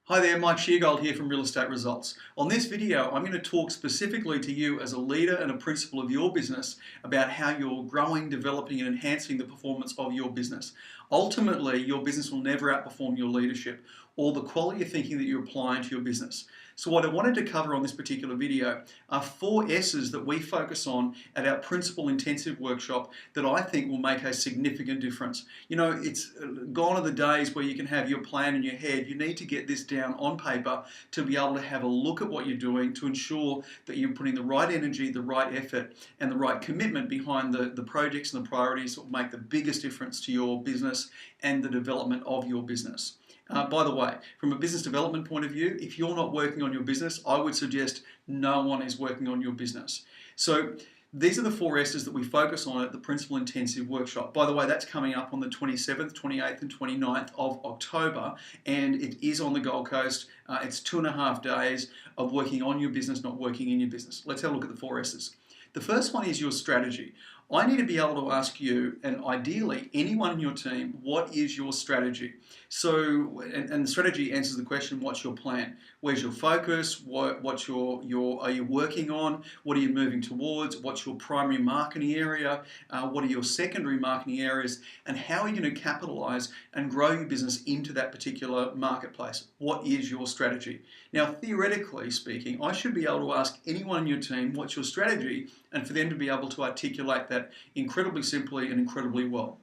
Hi there, Mike Sheargold here from Real Estate Results. On this video, I'm going to talk specifically to you as a leader and a principal of your business about how you're growing, developing and enhancing the performance of your business. Ultimately, your business will never outperform your leadership or the quality of thinking that you're applying to your business. So what I wanted to cover on this particular video are 4 S's that we focus on at our Principal Intensive Workshop that I think will make a significant difference. You know, it's gone are the days where you can have your plan in your head. You need to get this down on paper to be able to have a look at what you're doing to ensure that you're putting the right energy, the right effort and the right commitment behind the projects and the priorities that will make the biggest difference to your business and the development of your business. By the way, from a business development point of view, if you're not working on your business, I would suggest no one is working on your business. So these are the 4 S's that we focus on at the Principal Intensive Workshop. By the way, that's coming up on the 27th, 28th and 29th of October, and it is on the Gold Coast. It's 2.5 days of working on your business, not working in your business. Let's have a look at the 4 S's. The first one is your strategy. I need to be able to ask you, and ideally anyone in your team, what is your strategy? So, and the strategy answers the question, what's your plan? Where's your focus? What's are you working on? What are you moving towards? What's your primary marketing area? What are your secondary marketing areas? And how are you going to capitalize and grow your business into that particular marketplace? What is your strategy? Now, theoretically speaking, I should be able to ask anyone in your team, what's your strategy? And for them to be able to articulate that incredibly simply and incredibly well.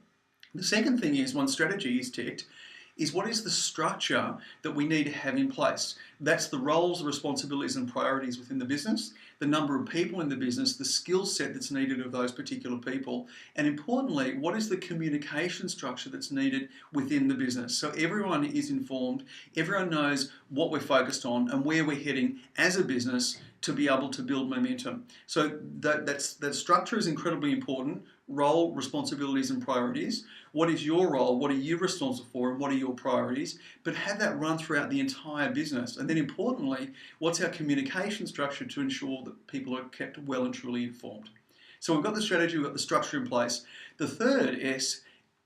The second thing is, once strategy is ticked, is what is the structure that we need to have in place. That's the roles, responsibilities and priorities within the business, the number of people in the business, the skill set that's needed of those particular people, and importantly, what is the communication structure that's needed within the business. So everyone is informed, everyone knows what we're focused on and where we're heading as a business to be able to build momentum. So that structure is incredibly important. Role, responsibilities and priorities. What is your role? What are you responsible for? And what are your priorities? But have that run throughout the entire business. And then importantly, what's our communication structure to ensure that people are kept well and truly informed? So we've got the strategy, we've got the structure in place. The third S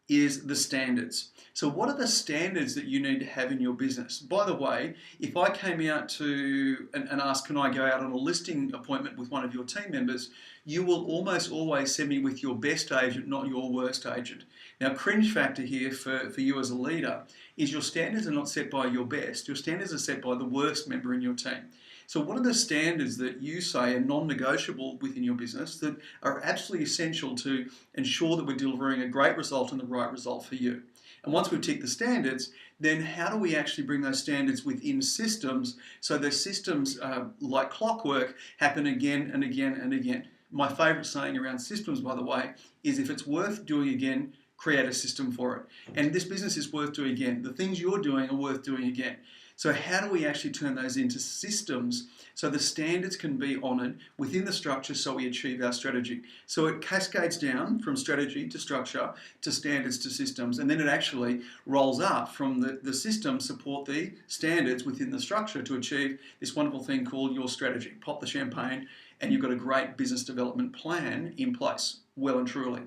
is the standards. So what are the standards that you need to have in your business? By the way, if I came out to and asked, can I go out on a listing appointment with one of your team members, you will almost always send me with your best agent, not your worst agent. Now, cringe factor here for you as a leader is your standards are not set by your best. Your standards are set by the worst member in your team. So what are the standards that you say are non-negotiable within your business that are absolutely essential to ensure that we're delivering a great result and the right result for you? And once we've ticked the standards, then how do we actually bring those standards within systems so the systems, like clockwork, happen again and again and again? My favourite saying around systems, by the way, is if it's worth doing again, create a system for it. And this business is worth doing again. The things you're doing are worth doing again. So how do we actually turn those into systems so the standards can be honoured within the structure so we achieve our strategy? So it cascades down from strategy to structure to standards to systems, and then it actually rolls up from the systems support the standards within the structure to achieve this wonderful thing called your strategy. Pop the champagne and you've got a great business development plan in place, well and truly.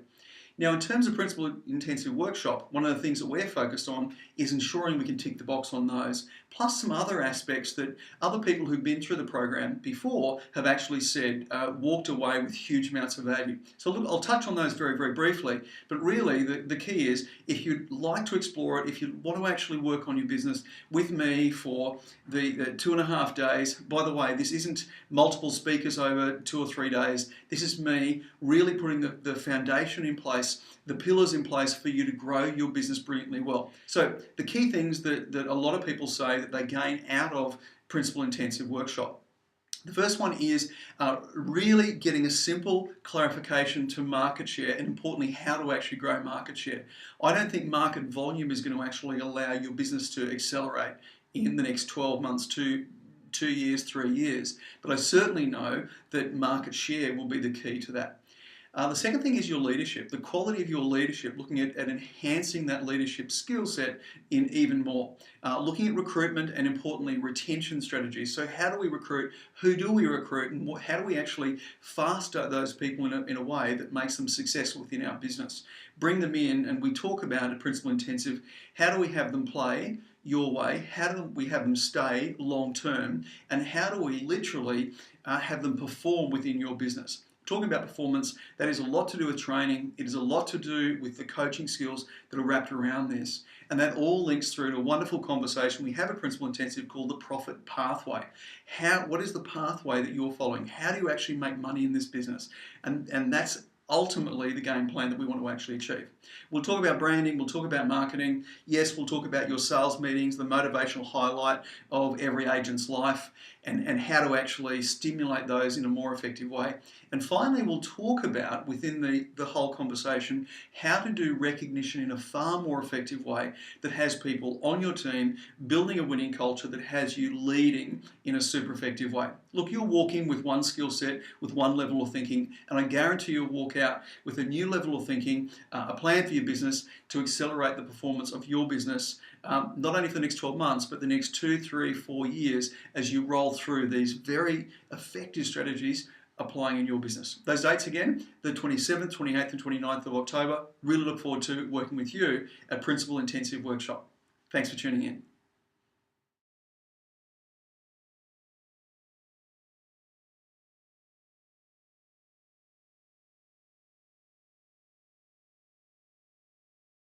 Now, in terms of Principal Intensive Workshop, one of the things that we're focused on is ensuring we can tick the box on those, plus some other aspects that other people who've been through the program before have actually said, walked away with huge amounts of value. So look, I'll touch on those very, very briefly, but really the key is if you'd like to explore it, if you want to actually work on your business with me for the 2.5 days, by the way, this isn't multiple speakers over 2 or 3 days. This is me really putting the foundation in place, the pillars in place for you to grow your business brilliantly well. So the key things that a lot of people say that they gain out of Principal Intensive Workshop. The first one is really getting a simple clarification to market share and importantly how to actually grow market share. I don't think market volume is going to actually allow your business to accelerate in the next 12 months to 2 years, 3 years, but I certainly know that market share will be the key to that. The second thing is your leadership, the quality of your leadership, looking at enhancing that leadership skill set in even more. Looking at recruitment and importantly retention strategies. So how do we recruit, who do we recruit, and how do we actually foster those people in a way that makes them successful within our business. Bring them in, and we talk about at Principal Intensive, how do we have them play your way, how do we have them stay long term, and how do we literally have them perform within your business. Talking about performance, that is a lot to do with training. It is a lot to do with the coaching skills that are wrapped around this. And that all links through to a wonderful conversation we have at Principal Intensive called the Profit Pathway. What is the pathway that you're following? How do you actually make money in this business? And that's ultimately the game plan that we want to actually achieve. We'll talk about branding, we'll talk about marketing. Yes, we'll talk about your sales meetings, the motivational highlight of every agent's life, and how to actually stimulate those in a more effective way. And finally, we'll talk about, within the whole conversation, how to do recognition in a far more effective way that has people on your team building a winning culture that has you leading in a super effective way. Look, you'll walk in with one skill set, with one level of thinking, and I guarantee you'll walk out with a new level of thinking, a plan for your business to accelerate the performance of your business, not only for the next 12 months, but the next 2, 3, 4 years as you roll through these very effective strategies applying in your business. Those dates again, the 27th, 28th and 29th of October. Really look forward to working with you at Principal Intensive Workshop. Thanks for tuning in.